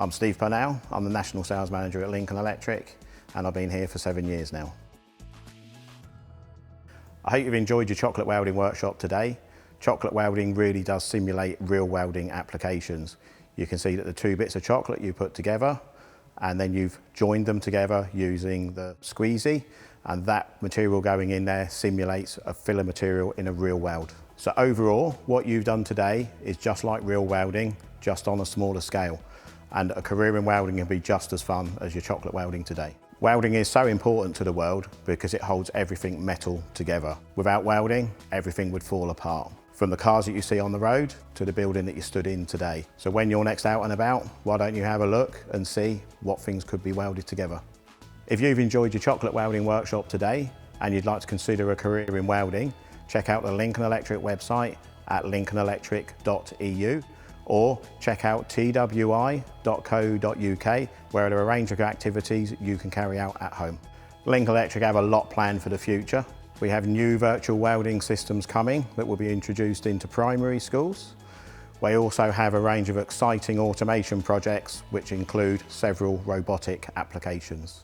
I'm Steve Purnell, I'm the National Sales Manager at Lincoln Electric, and I've been here for 7 years now. I hope you've enjoyed your chocolate welding workshop today. Chocolate welding really does simulate real welding applications. You can see that the two bits of chocolate you put together, and then you've joined them together using the squeezy, and that material going in there simulates a filler material in a real weld. So overall, what you've done today is just like real welding, just on a smaller scale. And a career in welding can be just as fun as your chocolate welding today. Welding is so important to the world because it holds everything metal together. Without welding, everything would fall apart. From the cars that you see on the road to the building that you stood in today. So when you're next out and about, why don't you have a look and see what things could be welded together. If you've enjoyed your chocolate welding workshop today and you'd like to consider a career in welding, check out the Lincoln Electric website at lincolnelectric.eu or check out twi.co.uk where there are a range of activities you can carry out at home. Lincoln Electric have a lot planned for the future. We have new virtual welding systems coming that will be introduced into primary schools. We also have a range of exciting automation projects which include several robotic applications.